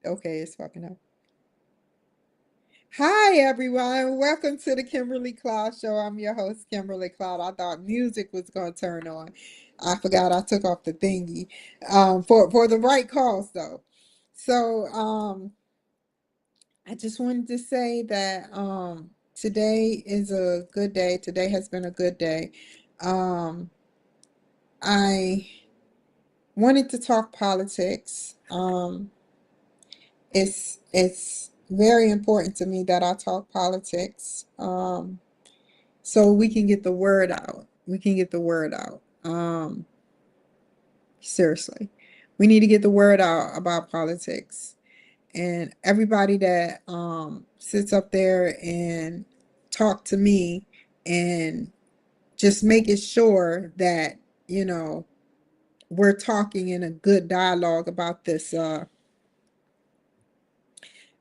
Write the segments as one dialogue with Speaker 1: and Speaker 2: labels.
Speaker 1: Okay, it's fucking up. Hi, everyone. Welcome to the Kimberly Cloud Show. I'm your host, Kimberly Cloud. I thought music was going to turn on. I forgot I took off the thingy for the right cause, though. So I just wanted to say that today is a good day. Today has been a good day. Um, I wanted to talk politics. It's very important to me that I talk politics, so we can get the word out. We can get the word out. Seriously, we need to get the word out about politics. And everybody that sits up there and talk to me and just making sure that you know we're talking in a good dialogue about this.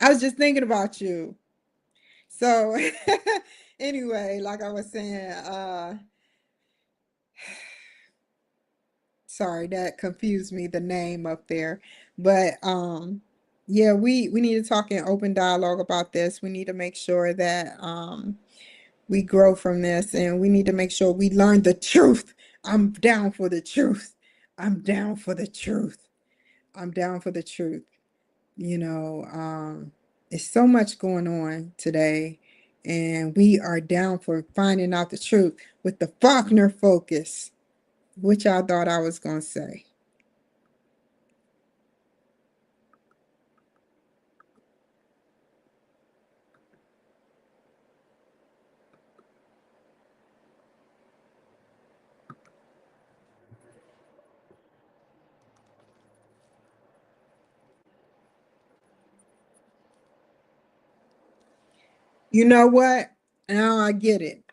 Speaker 1: I was just thinking about you. So anyway, like I was saying, sorry, that confused me, the name up there. But yeah, we need to talk in open dialogue about this. We need to make sure that we grow from this, and we need to make sure we learn the truth. I'm down for the truth. I'm down for the truth. I'm down for the truth. You know, it's so much going on today, and we are down for finding out the truth with the Faulkner focus, which I thought I was going to say. You know what? Now I get it.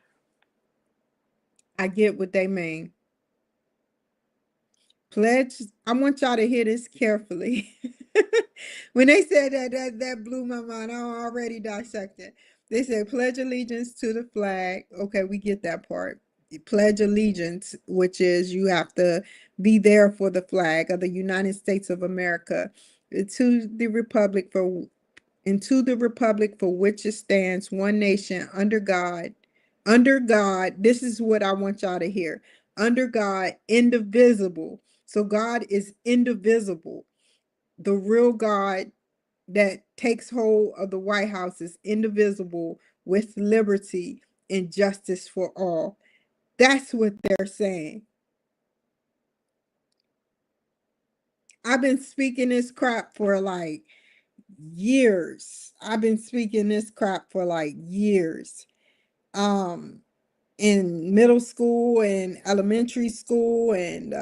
Speaker 1: I get what they mean. Pledge, I want y'all to hear this carefully. When they said that blew my mind. I already dissected. They said pledge allegiance to the flag. Okay, we get that part. Pledge allegiance, which is you have to be there for the flag of the United States of America, to the republic for into the republic for which it stands, one nation under God. Under God, this is what I want y'all to hear. Under God, indivisible. So God is indivisible. The real God that takes hold of the White House is indivisible, with liberty and justice for all. That's what they're saying. I've been speaking this crap for like years. I've been speaking this crap for like years. Um, in middle school and elementary school, and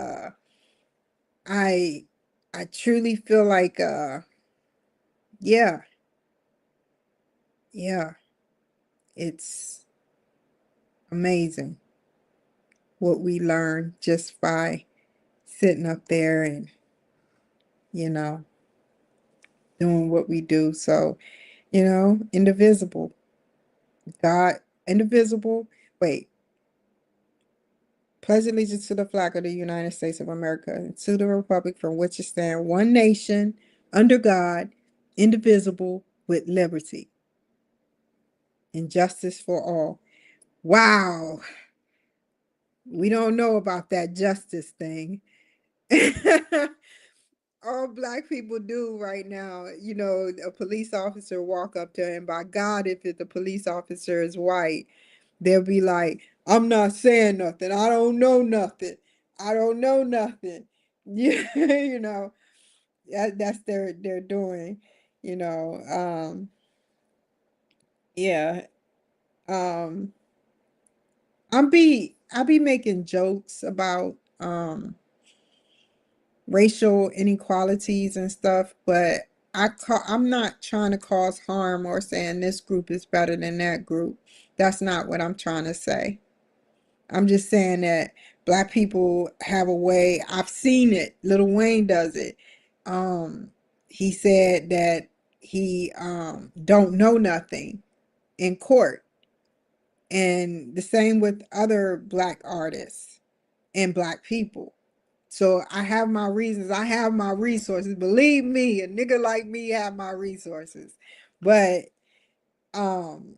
Speaker 1: I I truly feel like yeah, yeah, it's amazing what we learn just by sitting up there and you know doing what we do. So, indivisible. God, indivisible. Wait, pledge allegiance to the flag of the United States of America, and to the republic from which it stands, one nation, under God, indivisible, with liberty and justice for all. Wow, we don't know about that justice thing. All black people do right now, a police officer walk up to him. By God, if the police officer is white, they'll be like, I'm not saying nothing. I don't know nothing. I don't know nothing. Yeah, that's they're doing, you know. Yeah. Um, I be making jokes about racial inequalities and stuff, but I'm not trying to cause harm or saying this group is better than that group. That's not what I'm trying to say. I'm just saying that black people have a way. I've seen it. Lil Wayne does it. He said that he don't know nothing in court, and the same with other black artists and black people. So I have my reasons. I have my resources. Believe me, a nigga like me have my resources. But um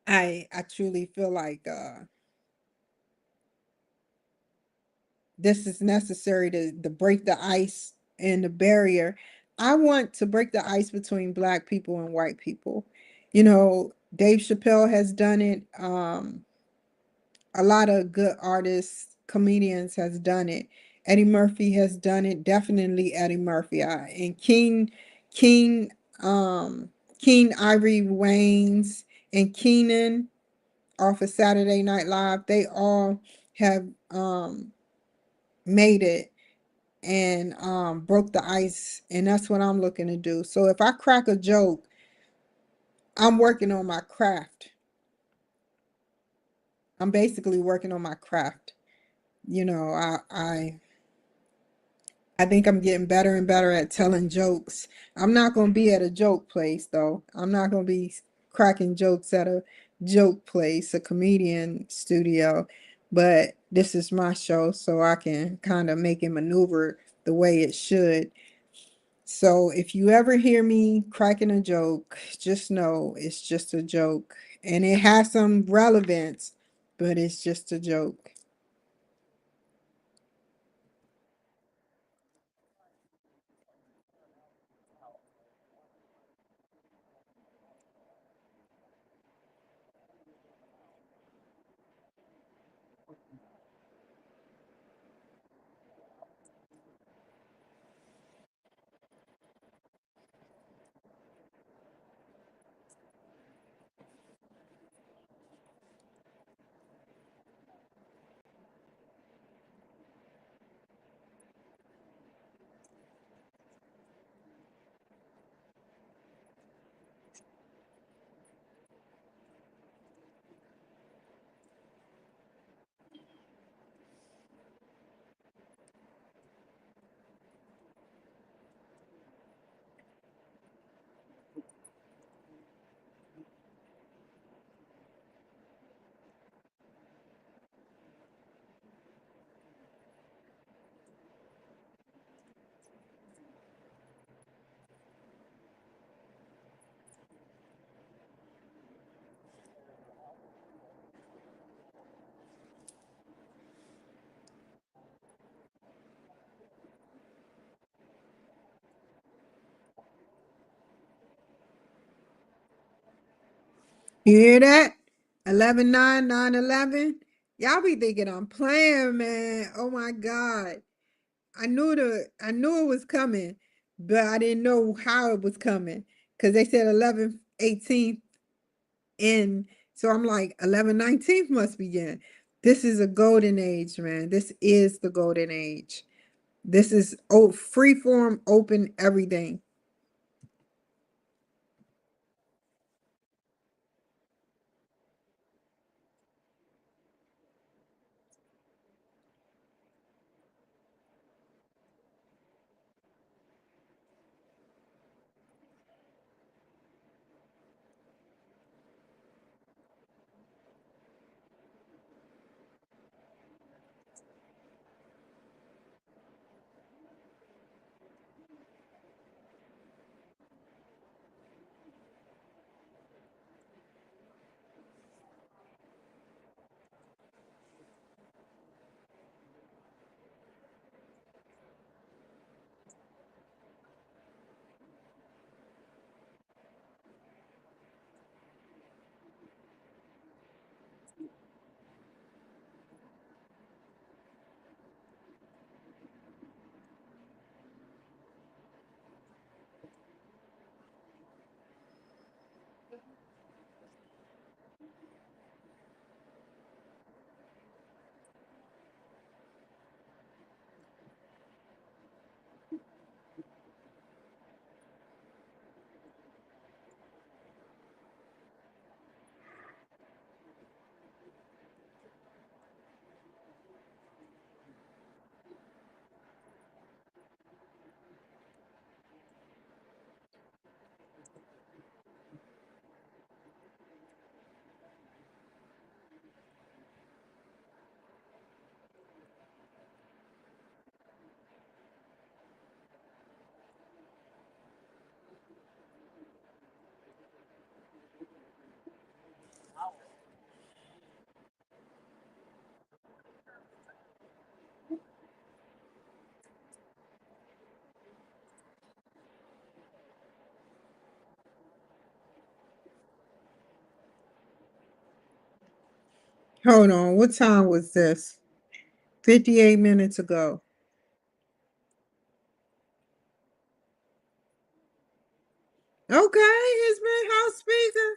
Speaker 1: I truly feel like this is necessary to break the ice and the barrier. I want to break the ice between black people and white people. You know, Dave Chappelle has done it. A lot of good artists, comedians has done it. Eddie Murphy has done it. Definitely Eddie Murphy. And King, um, Keen Ivory Waynes and Keenan off of Saturday Night Live. They all have made it and broke the ice, and that's what I'm looking to do. So if I crack a joke, I'm working on my craft. I'm basically working on my craft. You know, I think I'm getting better and better at telling jokes. I'm not going to be at a joke place though. I'm not going to be cracking jokes at a joke place, a comedian studio. But this is my show, so I can kind of make it maneuver the way it should. So if you ever hear me cracking a joke, just know it's just a joke. And it has some relevance, but it's just a joke. You hear that? 11/9, 9/11. Y'all be thinking I'm playing, man. Oh my God. I knew it was coming, but I didn't know how it was coming. Cause they said 11/18 in. So I'm like, 11/19 must begin. This is a golden age, man. This is the golden age. This is free form, open everything. Hold on. What time was this? 58 minutes ago. Okay, it's been House Speaker.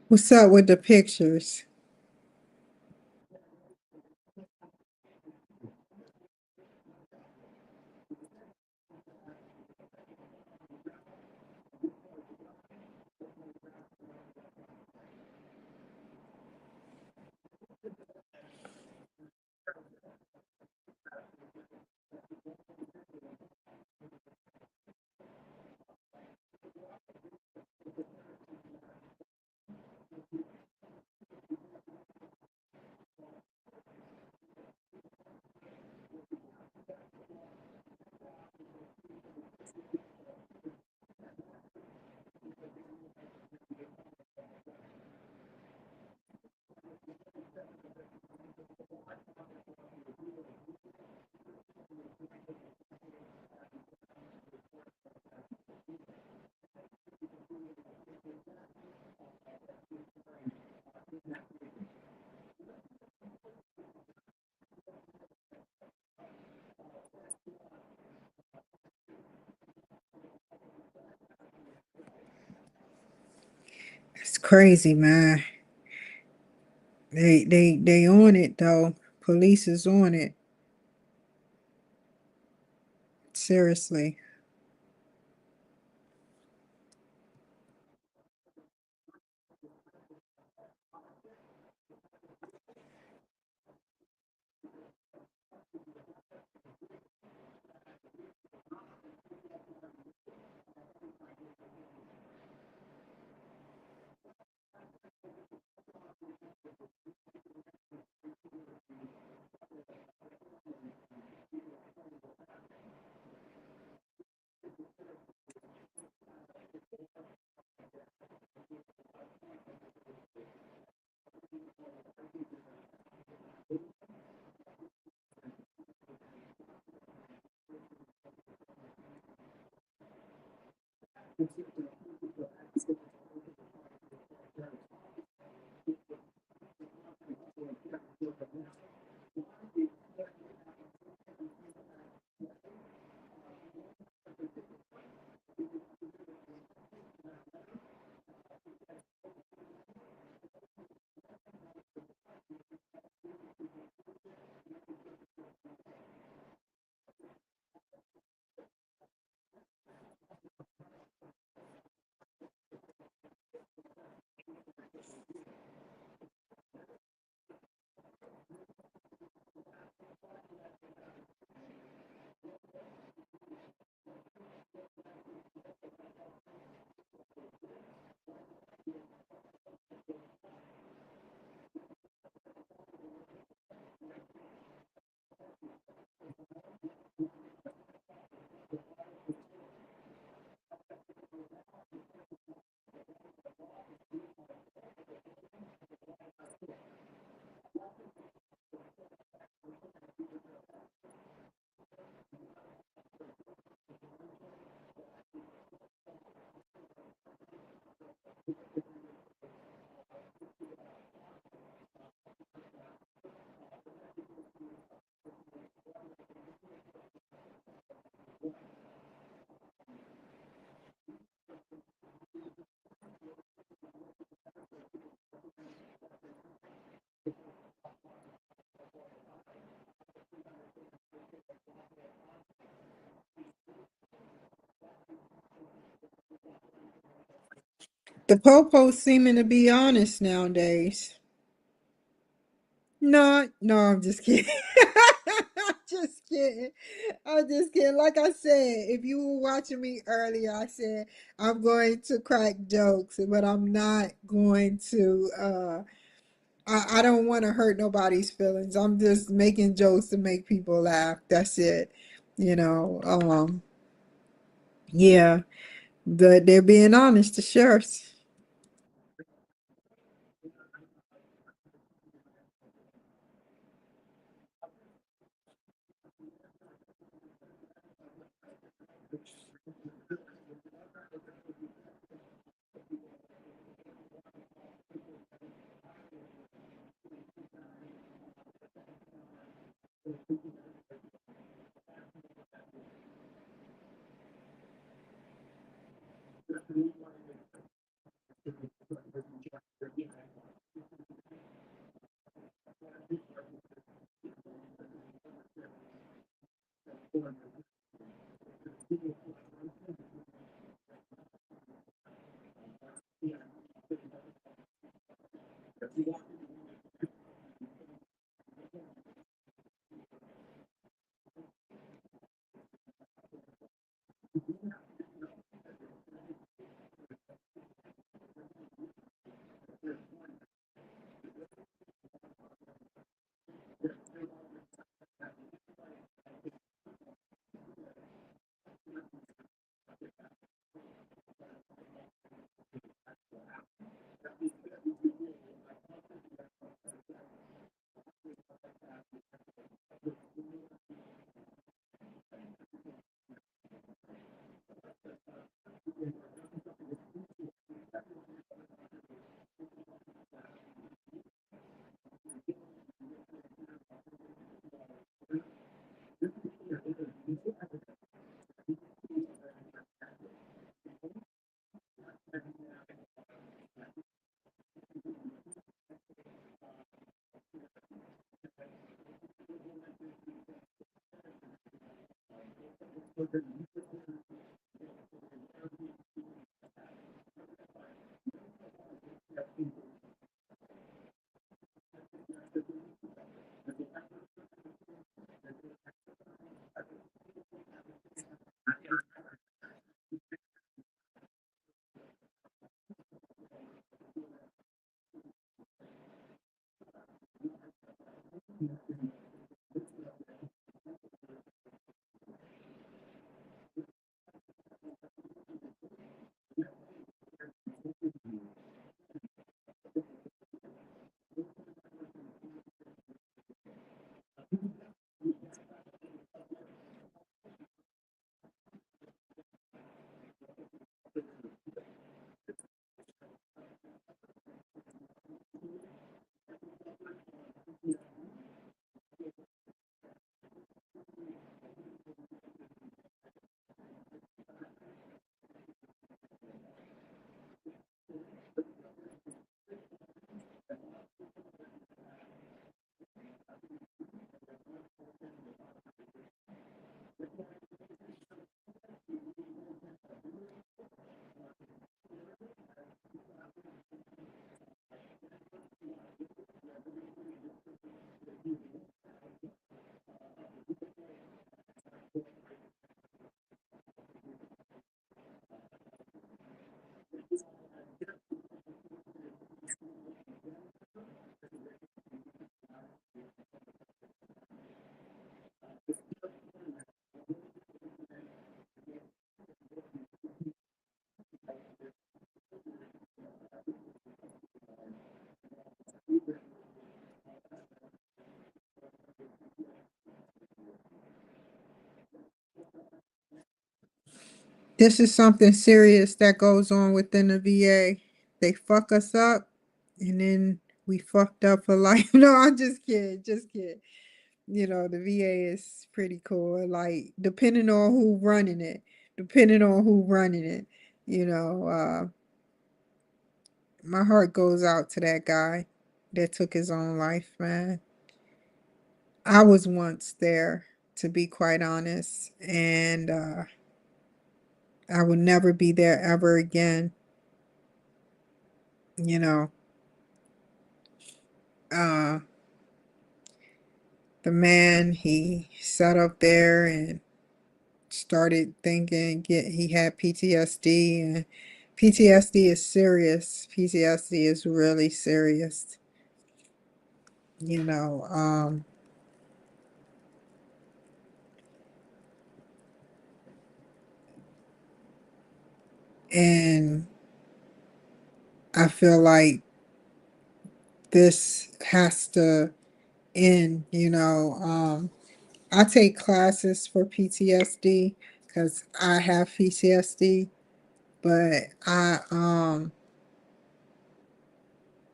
Speaker 1: What's up with the pictures? It's crazy, man. They on it though. Police is on it. Seriously. The popos seeming to be honest nowadays. No, no, I'm just kidding. I'm just kidding. I'm just kidding. Like I said, if you were watching me earlier, I said I'm going to crack jokes, but I'm not going to I don't want to hurt nobody's feelings. I'm just making jokes to make people laugh. That's it. You know, yeah. They're being honest, the sheriffs. This is something serious that goes on within the VA. They fuck us up and then we fucked up for life. No, I'm just kidding, just kidding. You know, the VA is pretty cool. Like, depending on who running it, you know, my heart goes out to that guy that took his own life, man. I was once there, to be quite honest, and I will never be there ever again. You know, uh, the man, he sat up there and started thinking he had PTSD, and PTSD is serious. PTSD is really serious. You know, and I feel like this has to end. I take classes for PTSD because I have PTSD, but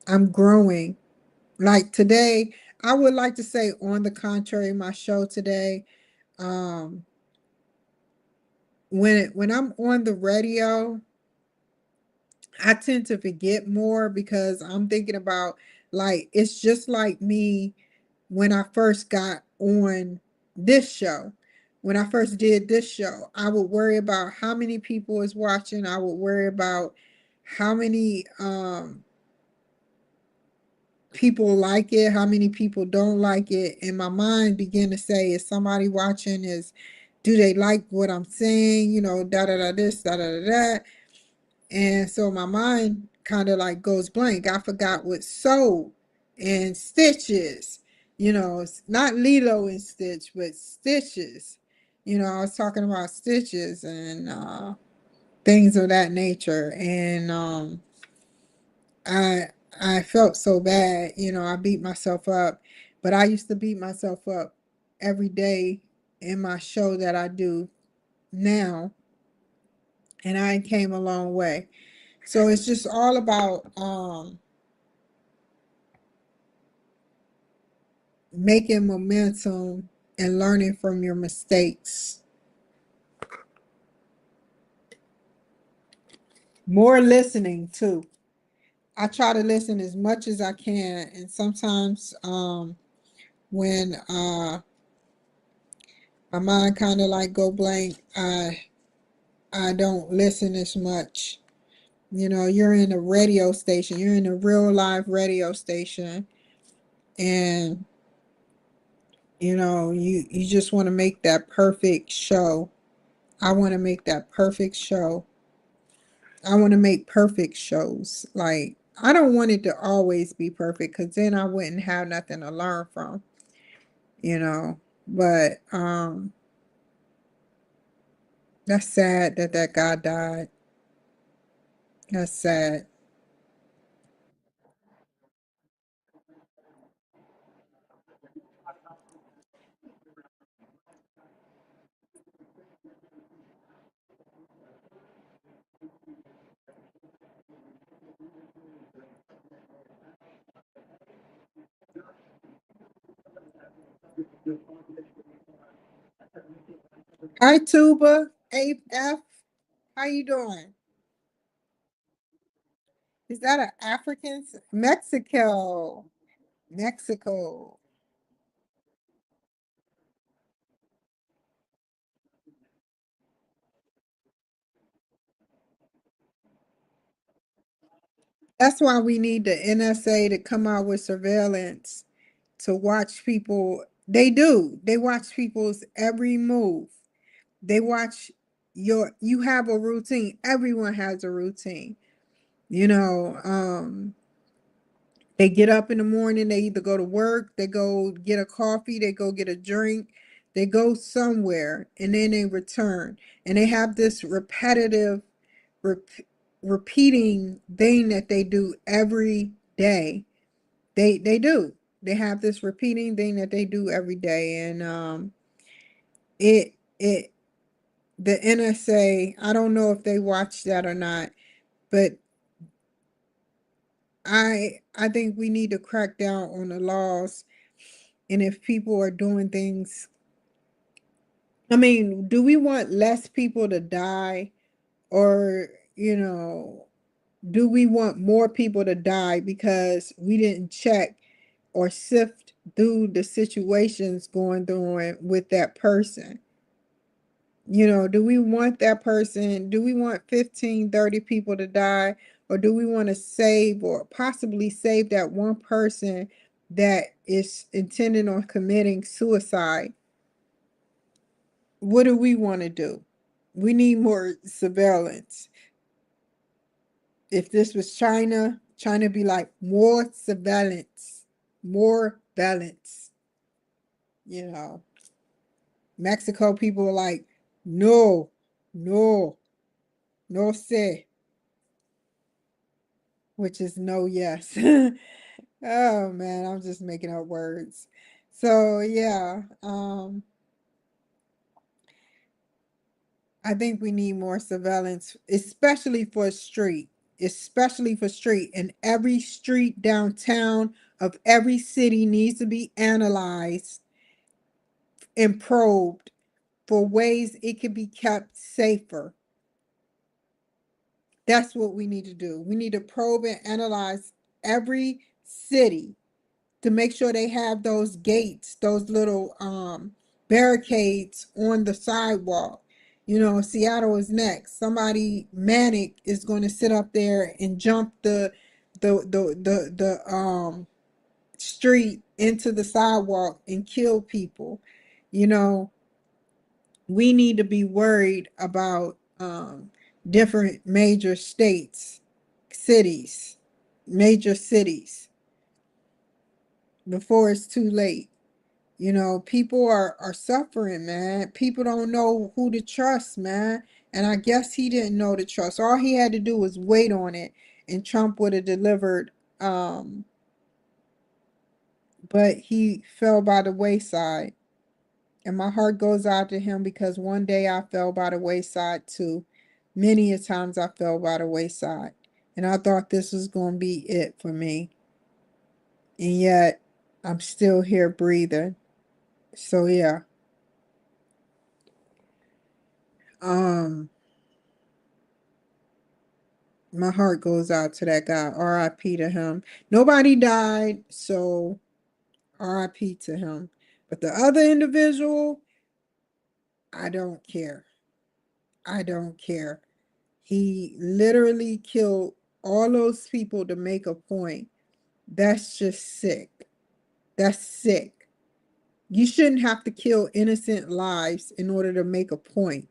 Speaker 1: I'm growing. Like today, I would like to say on the contrary, my show today, um, when I'm on the radio, I tend to forget more because I'm thinking about, like, it's just like me when I first got on this show. When I first did this show, I would worry about how many people is watching. I would worry about how many people like it, how many people don't like it, and my mind began to say, is somebody watching? Is Do they like what I'm saying? You know, da da da this, da da da that. And so my mind kind of like goes blank. I forgot what sew and stitches. It's not Lilo and Stitch, but stitches. I was talking about stitches and things of that nature. And I I felt so bad. I beat myself up, but I used to beat myself up every day in my show that I do now, and I came a long way. So it's just all about making momentum and learning from your mistakes. More listening too. I try to listen as much as I can, and sometimes when my mind kind of like go blank, I don't listen as much. You're in a radio station, you're in a real live radio station, and you just want to make that perfect show. I want to make that perfect show. I want to make perfect shows. Like, I don't want it to always be perfect because then I wouldn't have nothing to learn from, you know. But that's sad that that guy died. That's sad. Hi, Tuba. AF. How you doing? Is that an African? Mexico. Mexico. That's why we need the NSA to come out with surveillance to watch people. They do. They watch people's every move. They watch you have a routine. Everyone has a routine. You know, they get up in the morning, they either go to work, they go get a coffee, they go get a drink, they go somewhere, and then they return. And they have this repetitive, rep- repeating thing that they do every day. They do. They have this repeating thing that they do every day, and it the NSA, I don't know if they watch that or not, but I think we need to crack down on the laws. And if people are doing things, I mean, do we want less people to die, or, do we want more people to die because we didn't check or sift through the situations going on with that person? Do we want that person? Do we want 15, 30 people to die? Or do we want to save or possibly save that one person that is intending on committing suicide? What do we want to do? We need more surveillance. If this was China, China be like, more surveillance, more balance. You know, Mexico people are like, no, no, no say, which is no yes. Oh man, I'm just making up words. So yeah, I think we need more surveillance, especially for street. And every street downtown of every city needs to be analyzed and probed for ways it can be kept safer. That's what we need to do. We need to probe and analyze every city to make sure they have those gates, those little barricades on the sidewalk. Seattle is next. Somebody manic is going to sit up there and jump the street into the sidewalk and kill people. You know, we need to be worried about different major states, cities, major cities before it's too late. People are suffering, man. People don't know who to trust, man. And I guess he didn't know to trust. All he had to do was wait on it, and Trump would have delivered. But he fell by the wayside. And my heart goes out to him because one day I fell by the wayside too. Many a times I fell by the wayside. And I thought this was going to be it for me. And yet I'm still here breathing. So yeah. Um my heart goes out to that guy. R.I.P. to him. Nobody died, so R.I.P. to him. But the other individual, I don't care. I don't care. He literally killed all those people to make a point. That's just sick. That's sick. You shouldn't have to kill innocent lives in order to make a point.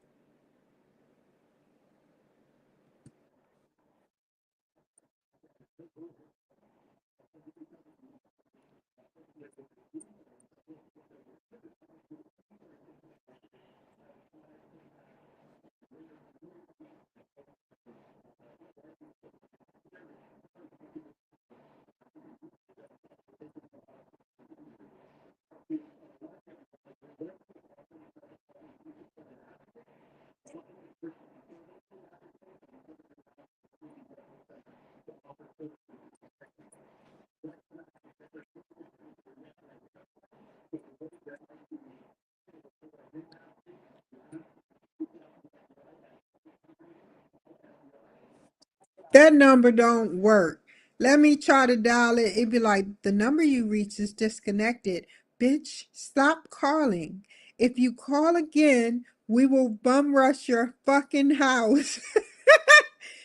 Speaker 1: That number don't work. Let me try to dial it. It'd be like, the number you reached is disconnected. Bitch, stop calling. If you call again, we will bum rush your fucking house.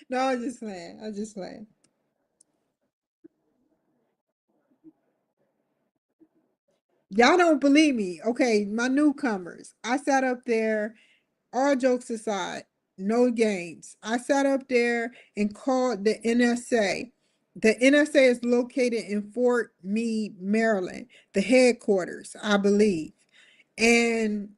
Speaker 1: No, I'm just playing. I'm just playing. Y'all don't believe me. Okay, my newcomers. I sat up there, all jokes aside, no games. I sat up there and called the NSA. The NSA is located in Fort Meade, Maryland, the headquarters, I believe. And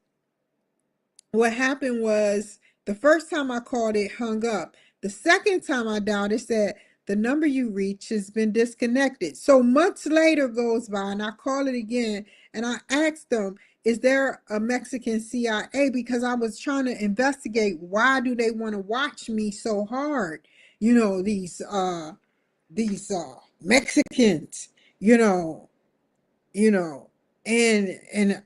Speaker 1: what happened was, the first time I called, it hung up. The second time I dialed, it said the number you reach has been disconnected. So months later goes by and I call it again and I ask them, is there a Mexican CIA? Because I was trying to investigate why do they want to watch me so hard? You know, these Mexicans, you know, you know, and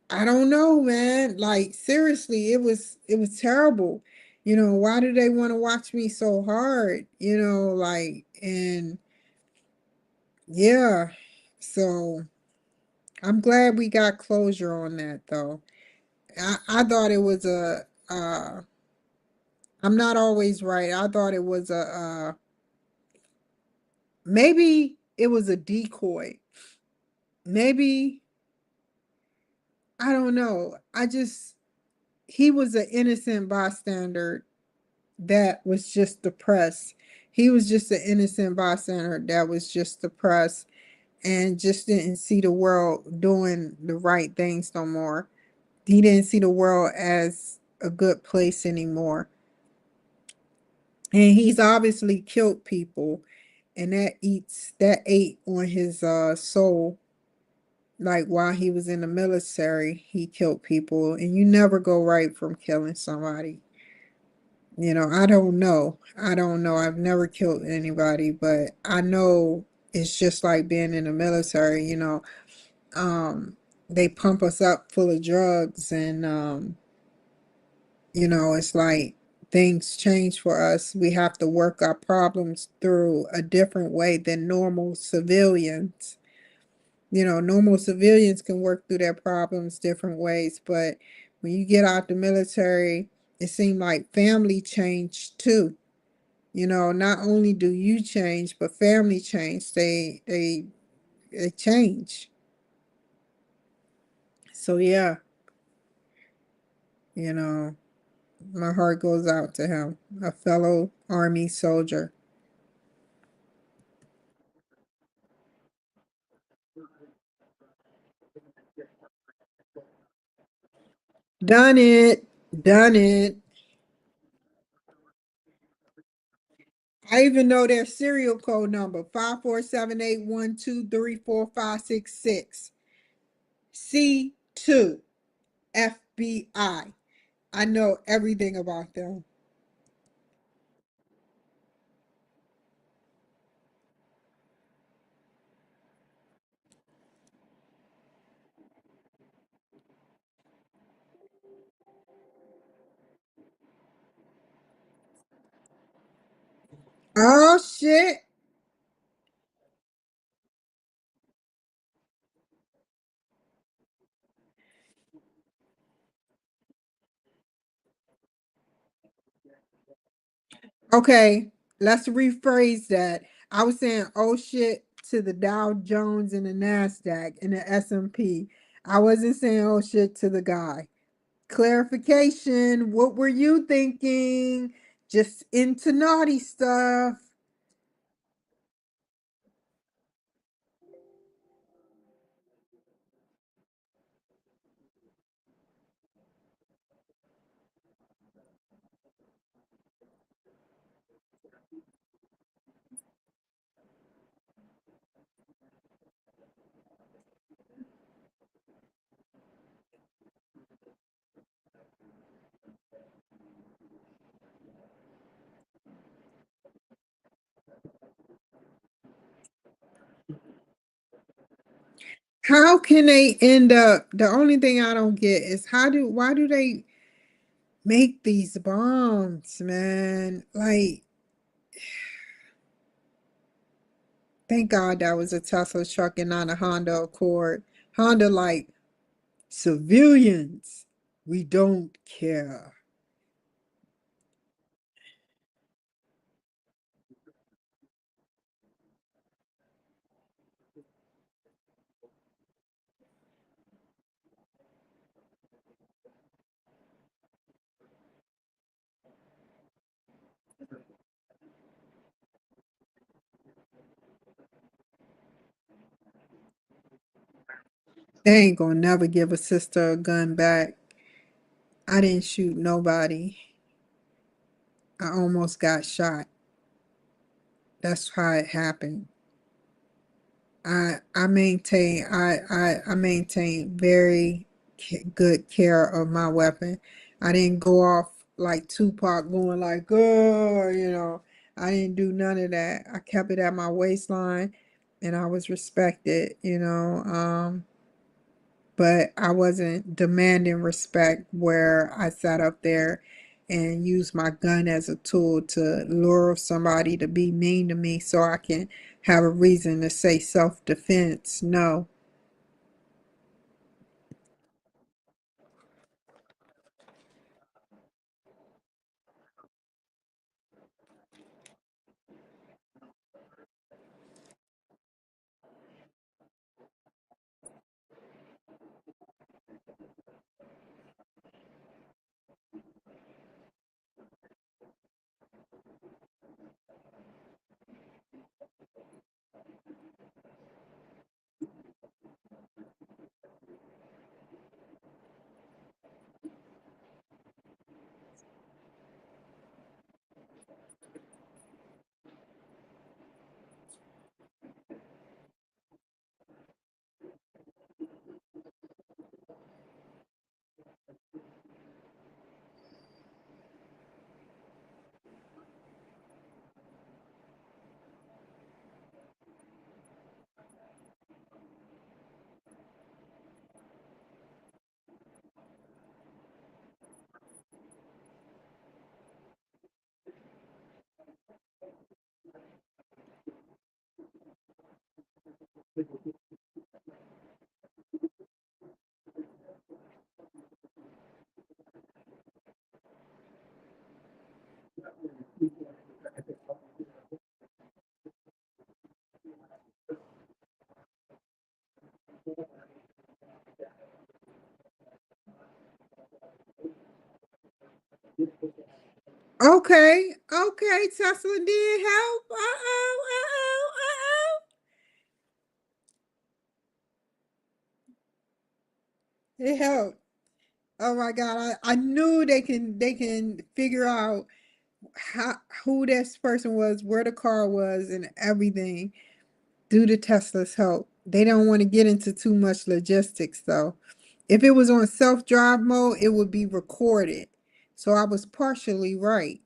Speaker 1: I don't know, man. Like seriously, it was terrible. You know, why do they want to watch me so hard? You know, like and yeah. So I'm glad we got closure on that though. I thought it was a I'm not always right. I thought it was a maybe it was a decoy. Maybe I don't know. I just he was an innocent bystander that was just depressed. He was just an innocent bystander that was just depressed and just didn't see the world doing the right things no more. He didn't see the world as a good place anymore. And he's obviously killed people and that ate on his soul. Like while he was in the military, he killed people and you never go right from killing somebody. You know, I don't know. I don't know. I've never killed anybody, but I know it's just like being in the military, you know. They pump us up full of drugs and you know, it's like things change for us. We have to work our problems through a different way than normal civilians. You know, normal civilians can work through their problems different ways, but when you get out the military, it seemed like family changed too. You know, not only do you change, but family change. They change. So yeah, you know, my heart goes out to him, a fellow Army soldier. Done it, done it. I even know their serial code number 5478123456 C2 FBI. I know everything about them. Oh shit. Okay, let's rephrase that. I was saying oh shit to the Dow Jones and the Nasdaq and the S&P. I wasn't saying oh shit to the guy. Clarification, what were you thinking? Just into naughty stuff. How can they end up? The only thing I don't get is why do they make these bombs, man? Like, thank God that was a Tesla truck and not a Honda Accord. Honda, like, civilians, we don't care. They ain't gonna never give a sister a gun back. I didn't shoot nobody. I almost got shot. That's how it happened. I maintain very good care of my weapon. I didn't go off like Tupac going like, oh, you know. I didn't do none of that. I kept it at my waistline and I was respected, you know. But I wasn't demanding respect where I sat up there and used my gun as a tool to lure somebody to be mean to me so I can have a reason to say self-defense. No. Okay, okay, Tesla did help. It helped. Oh my God, I knew they can figure out how who this person was, where the car was, and everything due to Tesla's help. They don't want to get into too much logistics though. If it was on self-drive mode, it would be recorded. So I was partially right.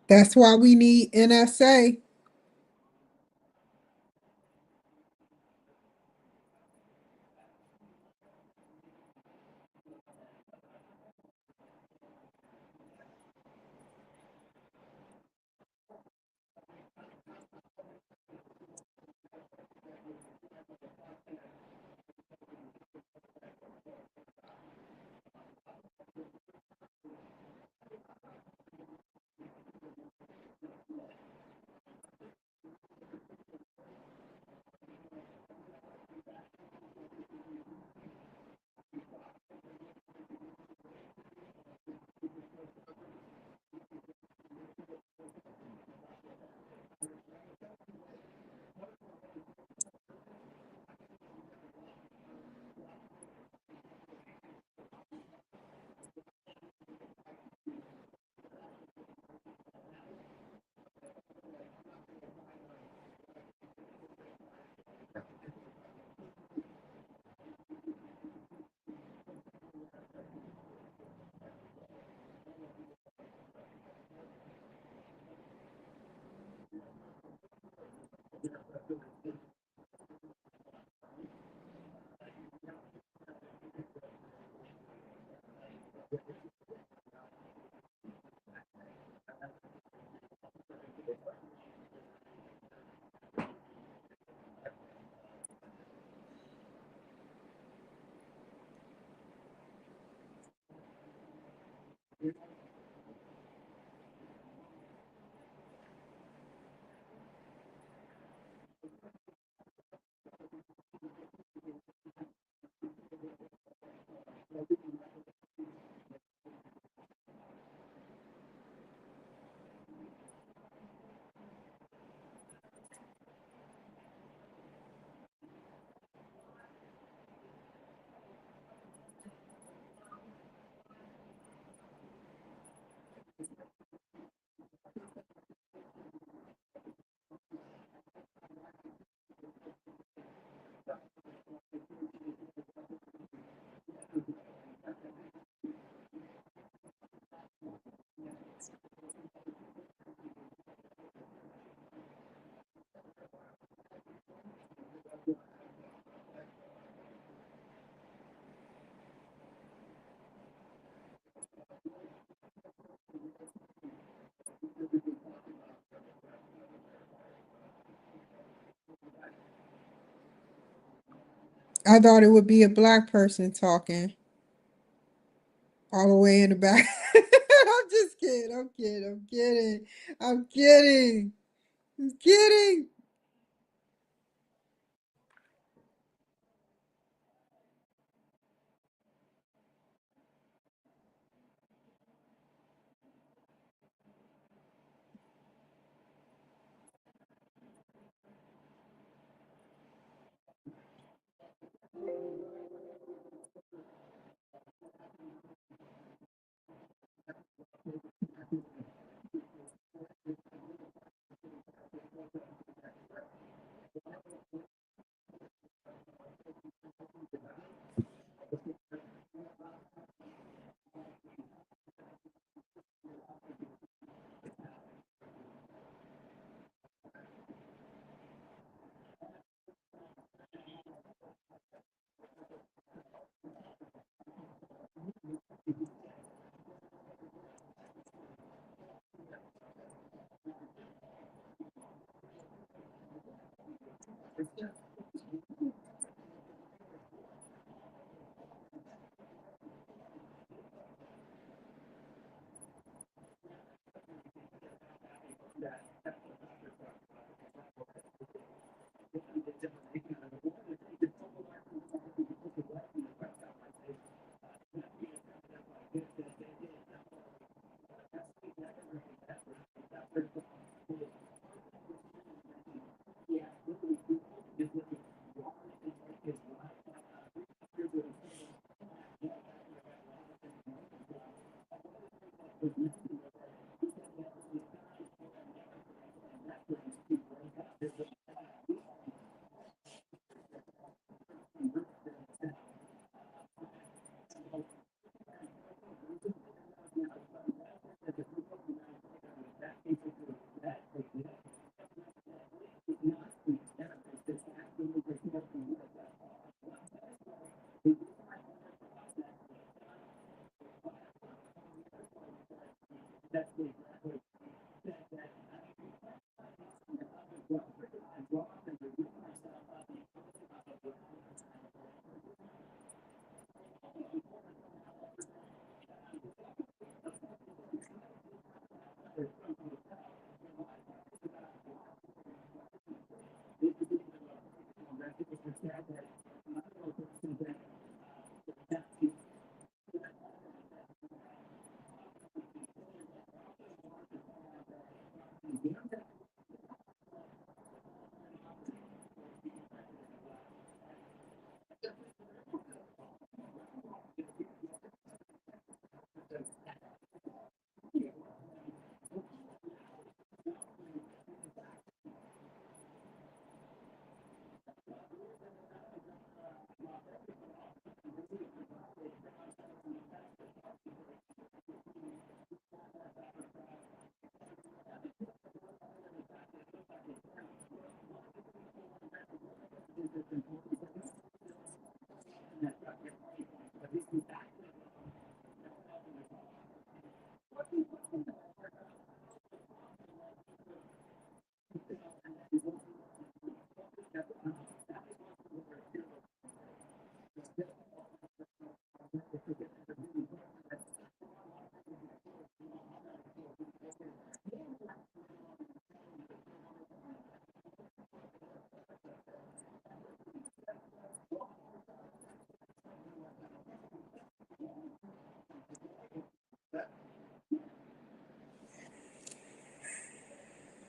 Speaker 1: That's why we need NSA. I thought it would be a black person talking all the way in the back. I'm just kidding. I'm kidding. I'm kidding. I'm kidding. I'm kidding.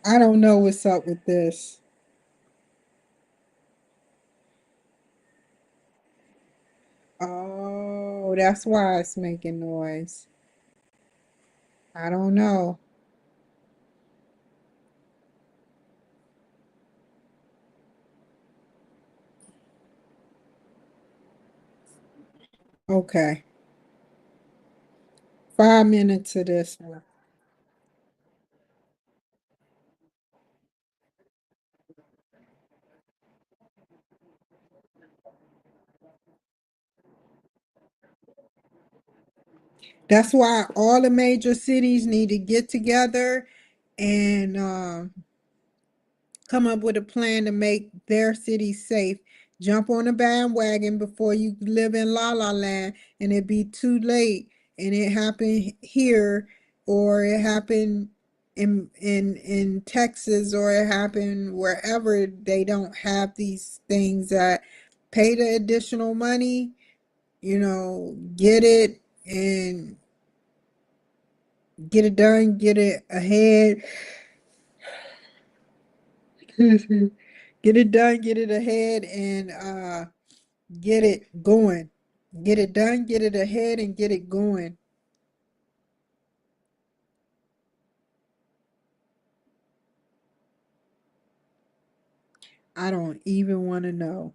Speaker 1: I don't know what's up with this. Oh, that's why it's making noise. I don't know. Okay. 5 minutes of this one. That's why all the major cities need to get together and come up with a plan to make their cities safe. jump on the bandwagon before you live in La La Land and it be too late and it happened here or it happened in Texas or it happened wherever they don't have these things that pay the additional money, get it and get it done, get it ahead. Get it done, get it ahead, and get it going. Get it done, get it ahead, and get it going. I don't even want to know.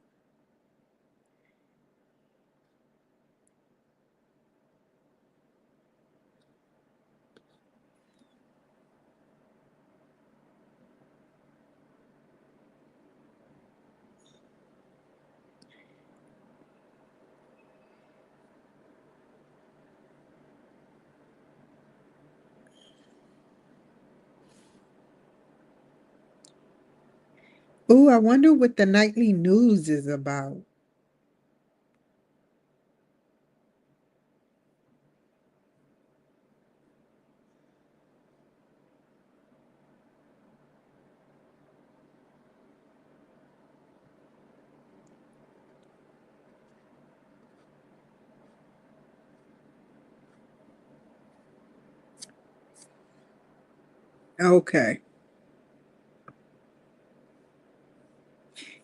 Speaker 1: Ooh, I wonder what the nightly news is about. Okay.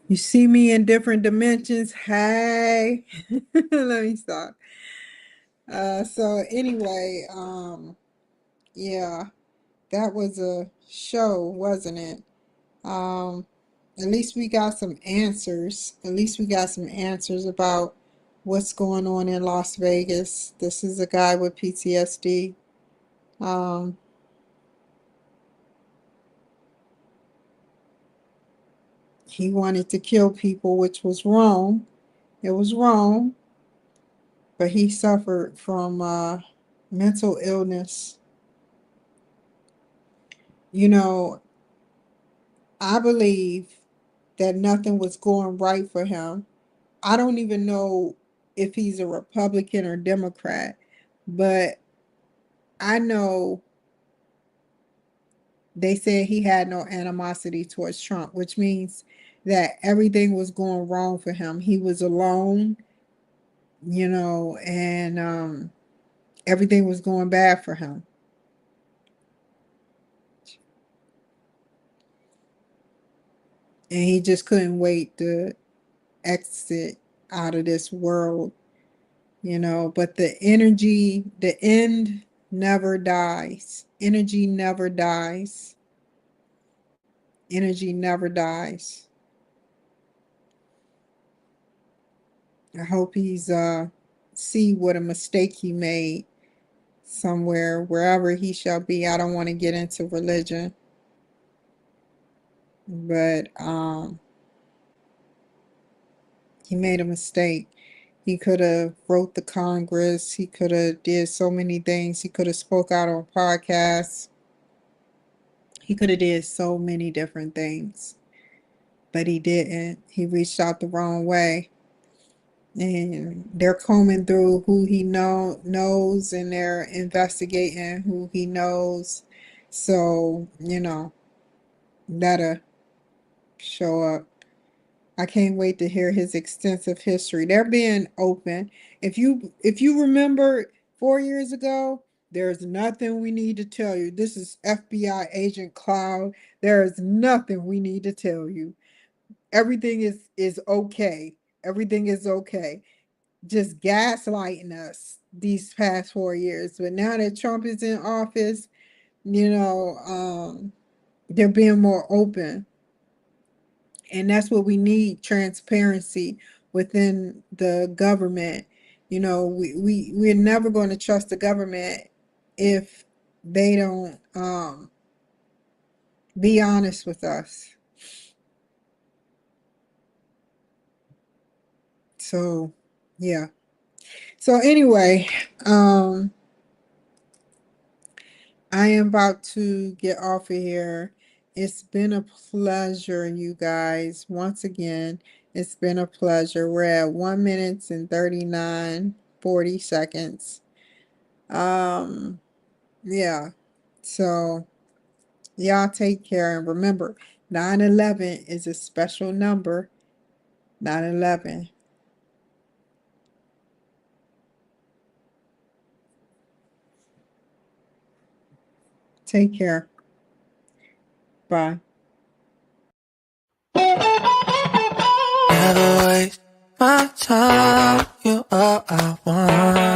Speaker 1: You see me in different dimensions? Hey. Let me stop. So anyway, yeah, that was a show, wasn't it? Um, at least we got some answers. At least we got some answers about what's going on in Las Vegas. This is a guy with PTSD. Um, he wanted to kill people, which was wrong. It was wrong, but he suffered from mental illness. You know, I believe that nothing was going right for him. I don't even know if he's a Republican or Democrat, but I know they said he had no animosity towards Trump, which means that everything was going wrong for him. He was alone, and everything was going bad for him. And he just couldn't wait to exit out of this world. But the end never dies. Energy never dies. Energy never dies. I hope he's see what a mistake he made somewhere, wherever he shall be. I don't want to get into religion, but he made a mistake. He could have wrote the Congress. He could have did so many things. He could have spoke out on podcasts. He could have did so many different things, but he didn't. He reached out the wrong way. And they're combing through who he knows and they're investigating who he knows. So, that'll show up. I can't wait to hear his extensive history. They're being open. If you remember 4 years ago, there's nothing we need to tell you. This is FBI agent Cloud. There is nothing we need to tell you. Everything is okay. Everything is okay. Just gaslighting us these past 4 years. But now that Trump is in office, they're being more open. And that's what we need, transparency within the government. We're never going to trust the government if they don't be honest with us. So, yeah. So anyway, I am about to get off of here It's been a pleasure, you guys. Once again, it's been a pleasure. We're at 1 minute and 40 seconds. Yeah. So y'all take care and remember 9/11 is a special number. 9/11. Take care. Bye.
Speaker 2: Never waste my time, you all I want.